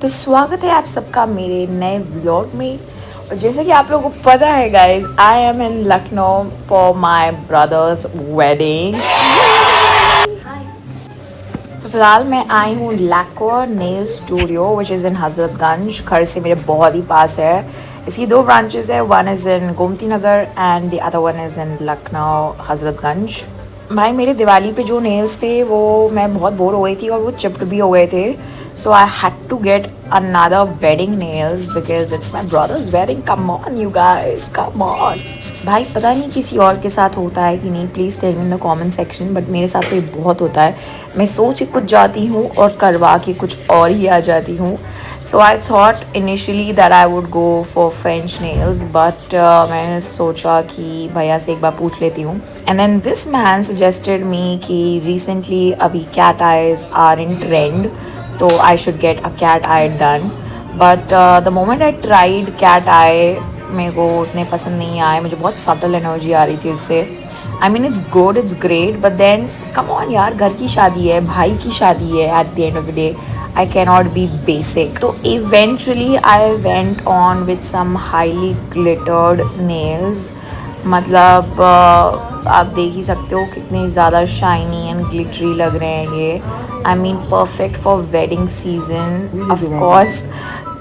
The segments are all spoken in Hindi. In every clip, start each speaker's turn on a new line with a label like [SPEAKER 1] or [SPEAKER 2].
[SPEAKER 1] तो स्वागत है आप सबका मेरे नए व्लॉग में। और जैसे कि आप लोगों को पता है guys, I am in Lucknow for my brother's wedding. तो फिलहाल मैं आई हूँ Lacqua nail studio which is in Hazratganj. घर से मेरे बहुत ही पास है। इसकी दो ब्रांचेस है, one is in Gomti Nagar and the other one is in Lucknow Hazratganj. भाई मेरे दिवाली पे जो नेल्स थे वो मैं बहुत बोर हो गई थी और वो चिप्ड भी हो गए थे। So I had to get another wedding nails because it's my brother's wedding. Come on you guys, come on. भाई पता नहीं किसी और के साथ होता है कि नहीं, please tell me in the comment section, but मेरे साथ तो ये बहुत होता है। मैं सोच के कुछ जाती हूँ और करवा के कुछ और ही आ जाती हूँ। So I thought initially that I would go for French nails, but मैंने सोचा कि भैया से एक बार पूछ लेती हूँ। And then this man suggested me कि रिसेंटली अभी cat eyes are in trend, तो I should get a cat eye done. But the moment I tried cat eye, मेरे को उतने पसंद नहीं आए। मुझे बहुत सटल एनर्जी आ रही थी उससे। I mean it's good, it's great, but then come on यार, घर की शादी है, भाई की शादी है। At the end of the day, I cannot be basic. तो eventually I went on with some highly glittered nails. मतलब आप देख ही सकते हो कितने ज़्यादा शाइनी एंड ग्लिटरी लग रहे हैं ये। I mean perfect for wedding season. Of course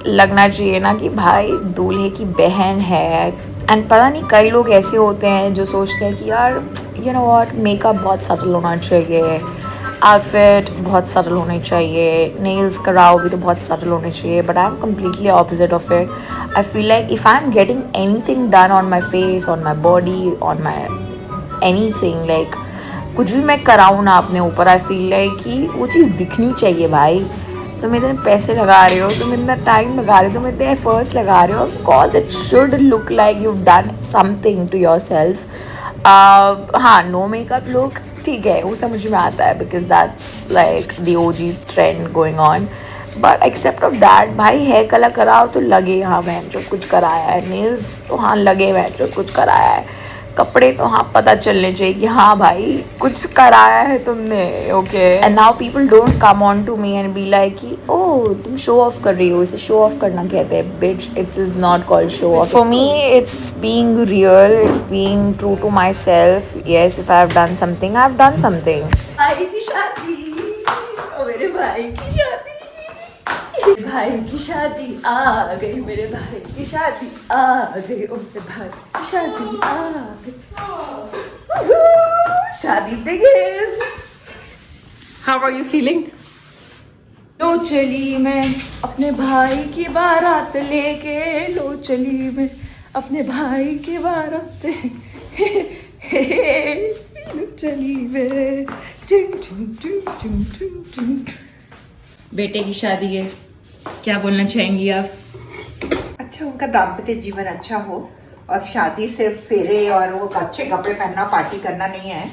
[SPEAKER 1] लगना चाहिए ना कि भाई दूल्हे की बहन है। एंड पता नहीं कई लोग ऐसे होते हैं जो सोचते हैं कि यार यू नो व्हाट, मेकअप बहुत सटल होना चाहिए, आउटफिट बहुत सटल होने चाहिए, नेल्स कराओ भी तो बहुत सटल होने चाहिए। But I am completely opposite of it. I feel like if I am getting anything done on my face, on my body, on my anything, like कुछ भी मैं कराऊँ ना अपने ऊपर, आई फील लाइक कि वो चीज़ दिखनी चाहिए। भाई तुम इतने पैसे लगा रहे हो, तुम इतना टाइम लगा रहे हो, तुम इतने एफर्ट्स लगा रहे हो, of course it should look like you done something to yourself. हाँ, नो मेकअप लुक ठीक है, वो समझ में आता है because that's like the OG trend going on. But except of that भाई हेयर कलर कराओ तो लगे हाँ मैंने जो कुछ कराया है, नेल्स तो हाँ लगे मैं जो कुछ कराया है, कपड़े तो हाँ पता चलने चाहिए कि हाँ भाई कुछ कराया है तुमने। Okay, and now people don't come on to me and be like कि ओह तुम शो ऑफ कर रही हो, इसे शो ऑफ करना कहते हैं। Bitch, it is not called show off. For me it's being real, it's being true to myself. Yes, if I have done something, I have done something.
[SPEAKER 2] भाई की शादी, ओ मेरे भाई की शादी, भाई की शादी आ गई, मेरे भाई की शादी आ गई, ओ मेरे भाई की शादी आ गई, शादी begins।
[SPEAKER 1] How are you feeling?
[SPEAKER 2] लो चली मैं अपने भाई की बारात लेके, लो चली मैं अपने भाई की बारात लो चली मैं। बेटे की शादी है, क्या बोलना चाहेंगी आप?
[SPEAKER 3] अच्छा, उनका दाम्पत्य जीवन अच्छा हो और शादी सिर्फ फेरे और वो अच्छे कपड़े पहनना, पार्टी करना नहीं है।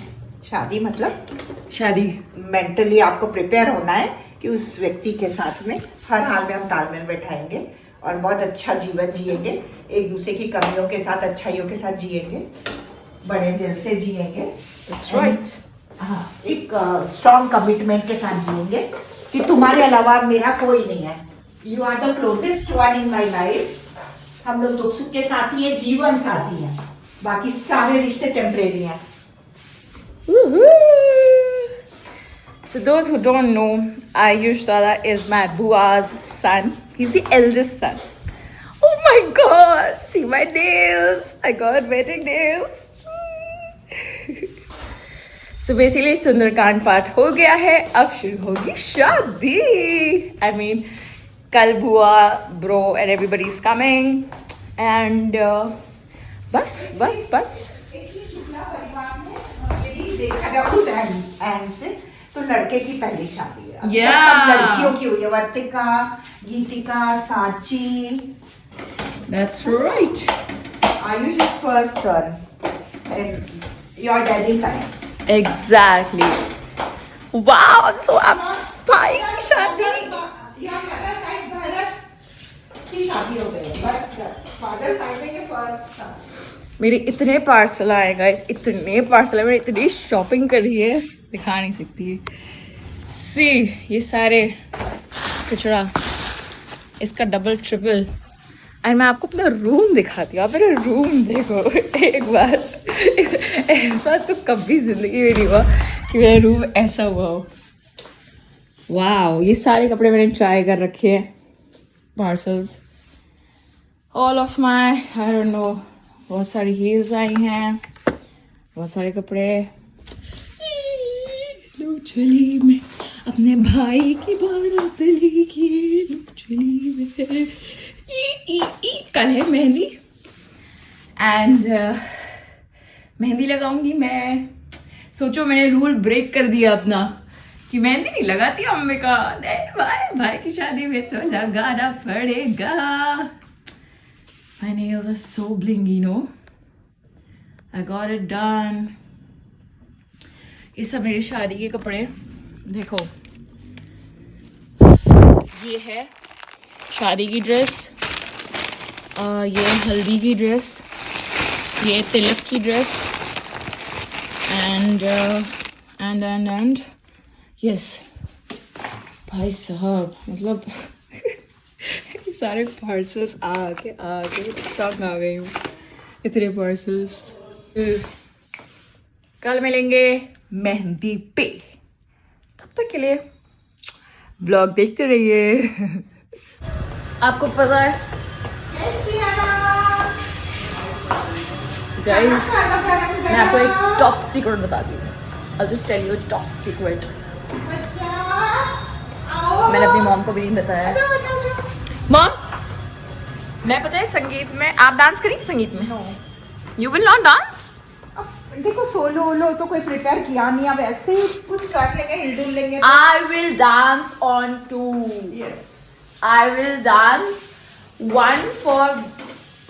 [SPEAKER 3] शादी मतलब
[SPEAKER 2] शादी
[SPEAKER 3] मेंटली आपको प्रिपेयर होना है कि उस व्यक्ति के साथ में हर हाल में हम तालमेल बैठाएंगे और बहुत अच्छा जीवन जिएंगे, एक दूसरे की कमियों के साथ अच्छाइयों के साथ जिएंगे, बड़े दिल से जिएंगे।
[SPEAKER 2] राइट।
[SPEAKER 3] हाँ, एक स्ट्रॉन्ग कमिटमेंट के साथ जिएंगे कि तुम्हारे अलावा मेरा कोई नहीं है। You are the closest one in my life. हम लोग दुख सुख के साथी है, जीवन साथी है, बाकी सारे रिश्ते टेम्परेरी हैं।
[SPEAKER 2] So those who don't know, Ayush Dada is my bua's son. He's the eldest son. Oh my god! See my nails! I got wedding nails. So basically Sundarkand पाठ हो गया है, अब शुरू होगी शादी। I mean, कल बुआ, bro and everybody is coming and बस
[SPEAKER 3] देखा जाए उस एंड से तो लड़के की पहली शादी है।
[SPEAKER 2] Yeah.
[SPEAKER 3] सब लड़कियों की हुई है, वर्तिका, गीतिका, Sanchi.
[SPEAKER 2] That's right.
[SPEAKER 3] Ayush is first son and your daddy side.
[SPEAKER 2] Exactly. Wow, I'm so happy. भाई की शादी।
[SPEAKER 3] या मदर साइड भरत की शादी हो गई है, बट फादर साइड में ये फर्स्ट था।
[SPEAKER 2] मेरे इतने पार्सल आए गाइस, इतने पार्सल है, मैंने इतनी शॉपिंग करी है दिखा नहीं सकती। सी ये सारे कचरा
[SPEAKER 1] इसका डबल ट्रिपल। एंड मैं आपको अपना रूम दिखाती हूँ। आप मेरा रूम देखो एक बार। ऐसा तो कभी जिंदगी में नहीं हुआ कि मेरा रूम ऐसा हुआ हो। वाओ, ये सारे कपड़े मैंने ट्राई कर रखे हैं, parcels, all of my, I don't know, बहुत सारी हील्स आई हैं, बहुत सारे कपड़े। लो चली मैं अपने भाई की बारात लेके, लो चली मैं। कल है मेहंदी एंड मेहंदी लगाऊंगी मैं। सोचो मैंने रूल ब्रेक कर दिया अपना कि मेहंदी नहीं लगाती अम्मी का। नहीं भाई की शादी में तो लगाना पड़ेगा। My nails are so blingy, no? I got it done. ये सब मेरी शादी के कपड़े देखो। ये है शादी की ड्रेस, ये हल्दी की ड्रेस, ये तिलक की ड्रेस, एंड यस भाई साहब, मतलब ये सारे पार्सल्स आके तंग आ गई हूँ, इतने पार्सल्स। कल मिलेंगे मेहंदी पे, तब तक के लिए ब्लॉग देखते रहिए। आपको पता है गाइस, मैं आपको एक टॉप सीक्रेट बताती हूँ। I'll just tell you a top secret. मैंने अपनी मॉम को भी नहीं बताया। मॉम, मैं पता है संगीत में आप डांस करेंगे? संगीत में यू विल नॉट डांस?
[SPEAKER 3] देखो सोलो वोलो तो कोई प्रिपेयर किया नहीं, अब ऐसे ही कुछ कर लेंगे, हिलडुल लेंगे।
[SPEAKER 1] I will dance on to.
[SPEAKER 3] Yes,
[SPEAKER 1] I will dance one for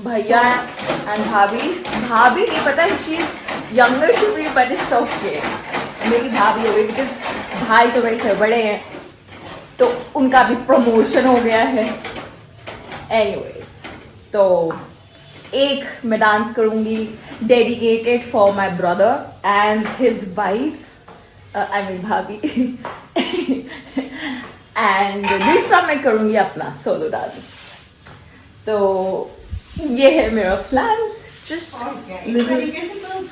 [SPEAKER 1] भैया and भाभी। भाभी नहीं पता, she is younger to me but it's okay। मेरी भाभी हो गई because भाई तो मेरे से बड़े हैं, तो उनका भी प्रमोशन हो गया है। Anyways, तो एक मैं डांस करूँगी dedicated for my brother and his wife, I mean भाभी। एंड दूसरा मैं करूँगी अपना सोलो डांस। तो ये है मेरा प्लान्स, जस्ट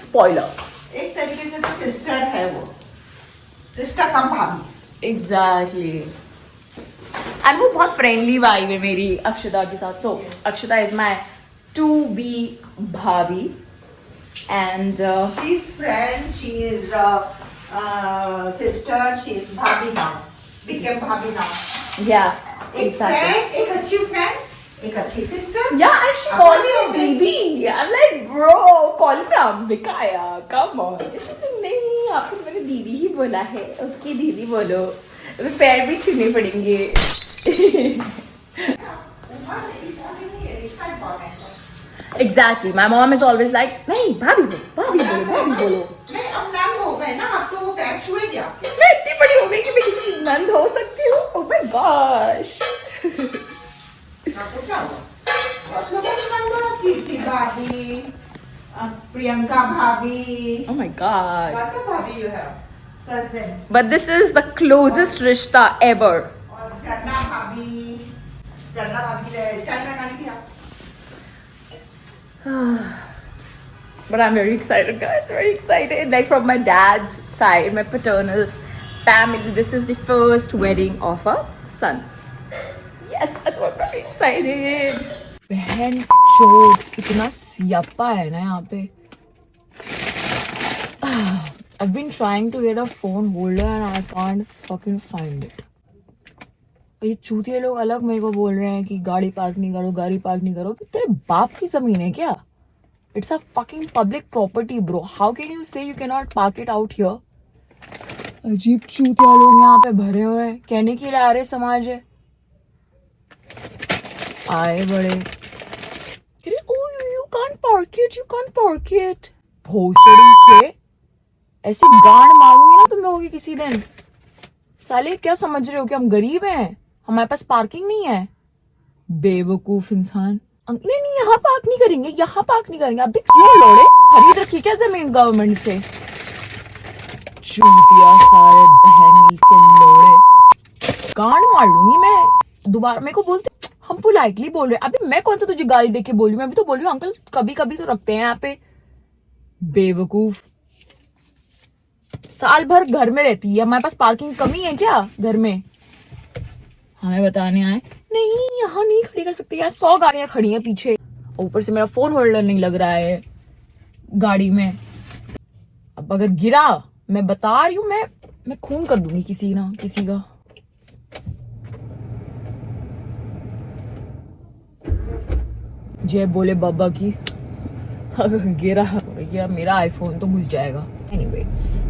[SPEAKER 1] स्पॉइलर।
[SPEAKER 3] एक तरीके से तो सिस्टर है वो, सिस्टर कम भाभी।
[SPEAKER 1] एग्जैक्टली, एंड वो बहुत फ्रेंडली वाइब है मेरी अक्षता के साथ। तो अक्षता इज माई टू बी भाभी and
[SPEAKER 3] she is friend, she is sister, she is भाभी नाउ, became भाभी नाउ।
[SPEAKER 1] एक
[SPEAKER 3] फ्रेंड, एक अच्छी फ्रेंड, एक अच्छी sister.
[SPEAKER 1] Yeah, and she calls me दीदी। I'm like, bro, call me Ambika यार, come on। She's like, नहीं, आपको मैंने दीदी ही बोला है। ओके दीदी बोलो, तो पैर भी छूने पड़ेंगे। Exactly, my mom is always like, नहीं भाभी बोलो, भाभी बोलो, भाभी बोलो।
[SPEAKER 3] नहीं, अब नंद हो गए ना, अब तो वो पैर छुएंगे आपके।
[SPEAKER 1] मैं इतनी बड़ी हो गई कि मैं किसी की नंद हो सकती हूँ? Oh my gosh।
[SPEAKER 3] आपको क्या हुआ? बहुत लोगों की नंद हो, कीर्ति भाभी, प्रियंका भाभी।
[SPEAKER 1] Oh my god।
[SPEAKER 3] What a भाभी you have? Cousin।
[SPEAKER 1] But this is the closest रिश्ता ever।
[SPEAKER 3] और जन्ना भाभी, जन्ना भाभी ने स्टाइल में गाली दिया।
[SPEAKER 1] But I'm very excited, guys. Very excited. Like from my dad's side, my paternal family, this is the first wedding of a son. Yes, that's what I'm very excited. बहन चोद, इतना सियापा है ना यहाँ पे। I've been trying to get a phone holder and I can't fucking find it. ये चूतिए लोग अलग मेरे को बोल रहे हैं कि गाड़ी पार्क नहीं करो, गाड़ी पार्क नहीं करो। तेरे बाप की जमीन है क्या? It's a fucking public property bro, how can you say you can not park it out here? अजीब चूतिया लोग यहाँ पे भरे हुए हैं, कहने की लारे समाज है। आए बड़े, अरे ओ you can't park it, you can't park it. भोसड़ी के ऐसी गांड मारूंगी ना तुम लोगों की किसी दिन। साले क्या समझ रहे हो कि हम गरीब हैं, हमारे पास पार्किंग नहीं है? बेवकूफ इंसान। नहीं नहीं, यहाँ पार्क नहीं करेंगे, यहाँ पार्क नहीं करेंगे। अभी क्यों लोड़े, खरीद रखी क्या जमीन गवर्नमेंट से? चूतिया सारे बहन के लोड़े, गांड मार लूंगी मैं। दोबारा मेरे को बोलते हम पोलाइटली बोल रहे हैं। अभी मैं कौन सा तुझे गाली दे के बोल रही हूँ, मैं भी तो बोल रही हूँ अंकल कभी कभी तो रखते हैं यहाँ पे। बेवकूफ, साल भर घर में रहती है, हमारे पास पार्किंग कमी है क्या घर में? हमें बताने आए नहीं यहाँ नहीं खड़ी कर सकते, यहाँ 100 गाड़ियां खड़ी हैं पीछे, ऊपर से मेरा फोन होल्डर नहीं लग रहा है गाड़ी में। अब अगर गिरा, मैं बता रही हूँ, मैं खून कर दूंगी किसी का। जय बोले बाबा की। अगर गिरा या मेरा आईफोन तो घुस जाएगा। Anyways,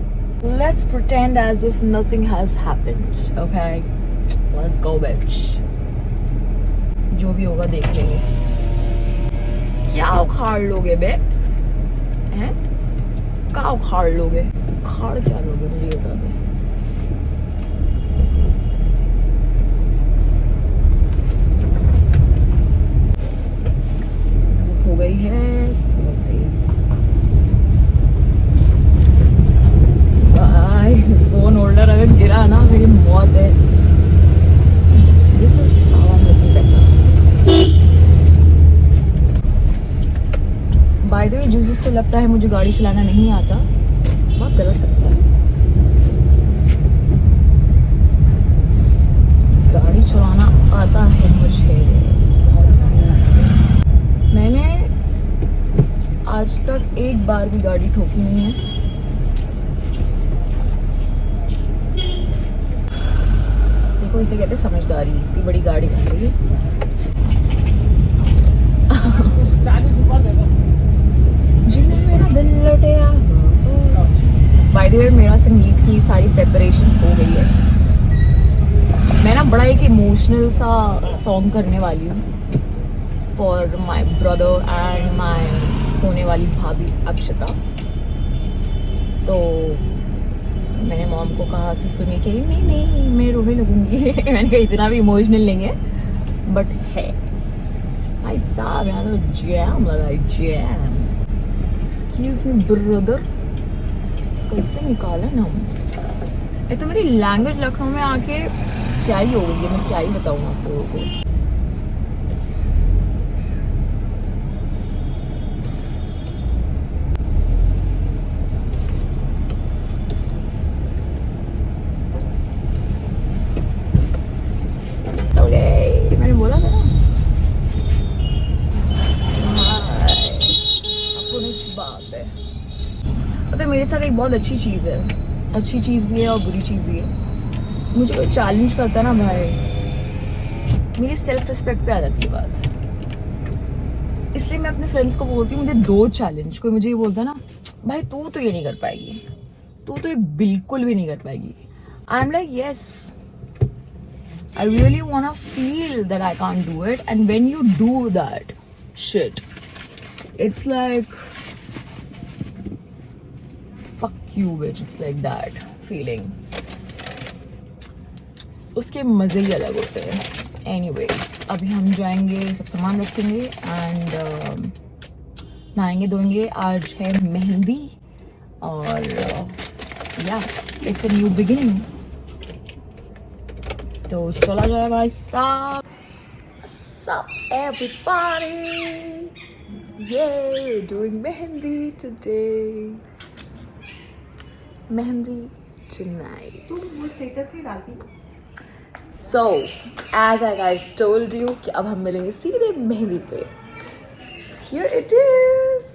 [SPEAKER 1] let's pretend as if nothing has happened. Okay, let's go bitch। जो भी होगा देख लेंगे। क्या उखाड़ लोगे बे? हैं? क्या उखाड़ लोगे? उखाड़ क्या लोगे मुझे बता दो। धूप हो गई है बहुत तेज। बाय। फोन होल्डर अगर गिरा ना मेरी मौत है। This is how I'm looking better. By the way, जिसको लगता है मुझे गाड़ी चलाना नहीं आता, बहुत गलत लगता है। गाड़ी चलाना आता है मुझे। मैंने आज तक एक बार भी गाड़ी ठोकी नहीं है। देखो इसे कहते हैं समझदारी। इतनी बड़ी गाड़ी बन रही है। जिन्हें मेरा दिल लुटिया। बाय द वे, मेरा संगीत की सारी प्रेपरेशन हो गई है। मैं ना बड़ा एक इमोशनल सा सॉन्ग करने वाली हूँ for my brother and my होने वाली भाभी अक्षता। तो मैंने मॉम को कहा कि सुनिए, कह रही नहीं मैं रोने लगूंगी। मैंने कहा इतना भी इमोशनल नहीं है, बट है भाई साहब यहाँ तो जैम लगा है, जैम। एक्सक्यूज मी ब्रदर, कैसे निकाला ना हम? ये तो मेरी लैंग्वेज लखनऊ में आके क्या ही हो गई है, मैं क्या ही बताऊँ आप लोगों को। मैंने बोला था ना, बात है। पता है मेरे साथ एक बहुत अच्छी चीज़ है, अच्छी चीज़ भी है और बुरी चीज़ भी है। मुझे कोई चैलेंज करता है ना भाई, मेरी सेल्फ रिस्पेक्ट पे आ जाती है बात। इसलिए मैं अपने फ्रेंड्स को बोलती हूँ मुझे दो चैलेंज। कोई मुझे ये बोलता है ना भाई तू तो ये नहीं कर पाएगी, तू तो ये बिल्कुल भी नहीं कर पाएगी, I am like yes, I really wanna feel that I can't do it, and when you do that shit, it's like fuck you bitch, it's like that feeling. उसके मजे ही अलग होते हैं। Anyways, अभी हम जाएंगे, सब सामान रखेंगे एंड नहाएंगे धोएंगे। आज है मेहंदी और या इट्स अ न्यू बिगिनिंग। तो चला जाए भाई साहब। What's up everybody? Yeah, we're doing mehendi today. Mehendi tonight. So, as I guys told you कि अब हम मिलेंगे सीधे मेहंदी पे। Here it is.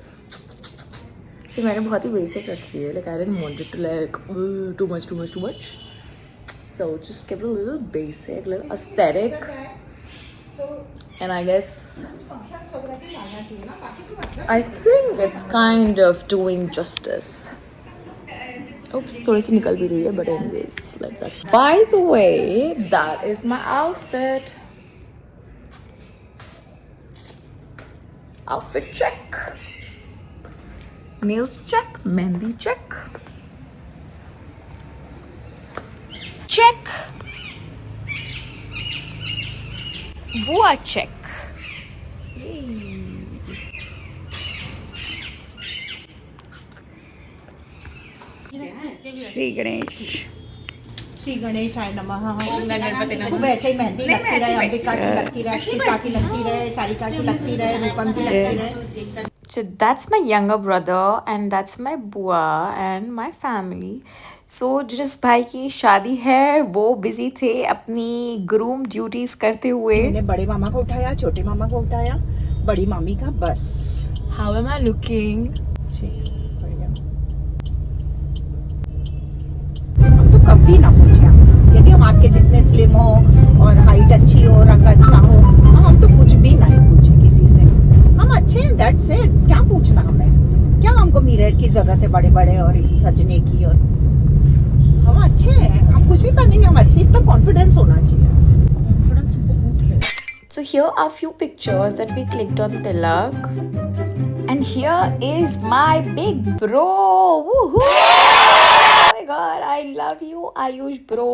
[SPEAKER 1] So मैंने बहुत ही basic रखी है, like I didn't want it to like too much. So just give it a little basic, a little aesthetic, and I guess I think it's kind of doing justice. Oops, थोड़ी सी निकल भी रही है, but anyways, like that's. By the way, that is my outfit. Outfit check. Nails check. Mehendi check. Check. Boa check. Shri Ganesh.
[SPEAKER 3] Shri गणेशाय नमः।
[SPEAKER 2] गणपति नमः।
[SPEAKER 3] खूब ऐसे ही मेहंदी लगती रहे, अंबिका की लगती रहे, अक्षिता की लगती रहे, सारिका की लगती रहे, रूपम की लगती रहे।
[SPEAKER 1] So that's my younger brother and that's my बुआ and my family. So जिस भाई की शादी है वो बिजी थे अपनी ग्रूम ड्यूटीज करते हुए।
[SPEAKER 3] मैंने बड़े मामा को उठाया, छोटे मामा को उठाया, बड़ी मामी का बस।
[SPEAKER 1] How am I looking?
[SPEAKER 3] जी, बढ़िया। हम तो कभी ना पूछे यदि हम आपके जितने स्लिम हो और हाइट अच्छी हो, रंग अच्छा हो, हम तो कुछ भी नहीं पूछे किसी से। हम अच्छे हैं, दैट्स इट। क्या पूछना हमें, क्या हमको मिरर की जरूरत है बड़े बड़े और इस सजने की, और हम अच्छे हैं, हम कुछ भी करेंगे, हम अच्छे। इतना कॉन्फिडेंस होना चाहिए, कॉन्फिडेंस बहुत है।
[SPEAKER 1] So here are few pictures that we clicked on Tilak. And here is my big bro. Woohoo! Oh my god, I love you, Ayush bro.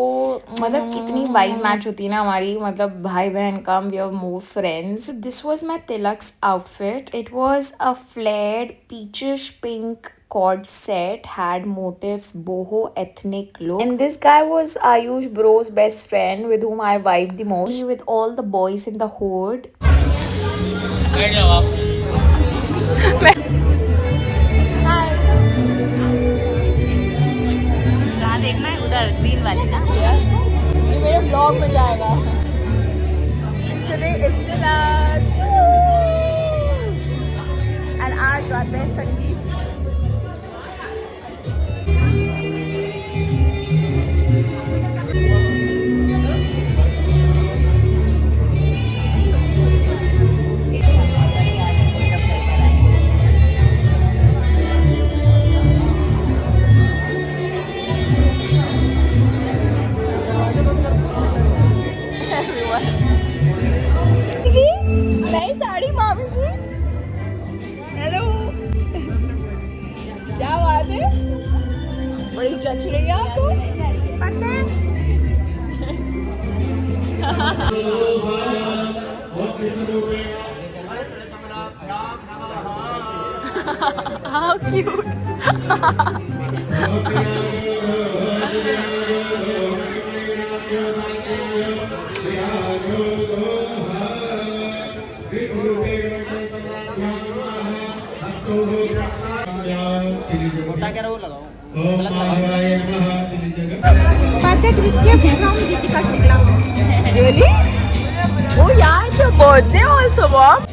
[SPEAKER 1] मतलब इतनी वाइब मैच होती है ना हमारी, मतलब भाई बहन कम, we are more friends. So this was my Tilak's outfit. It was a flared peachish pink cord set, had motifs, boho ethnic look. And this guy was Ayush bro's best friend with whom I vibed the most. With all the boys in the hood.
[SPEAKER 2] कहाँ देखना है? उधर ग्रीन वाली ना।
[SPEAKER 1] ये मेरे ब्लॉग में जाएगा। Today is Tilak. And आज रात में संगीत। जी नई साड़ी मामी जी। हेलो, क्या बात है, बड़ी जच रही है आपको, पता है? How cute. Really? Oh yeah, it's your birthday also, Mom.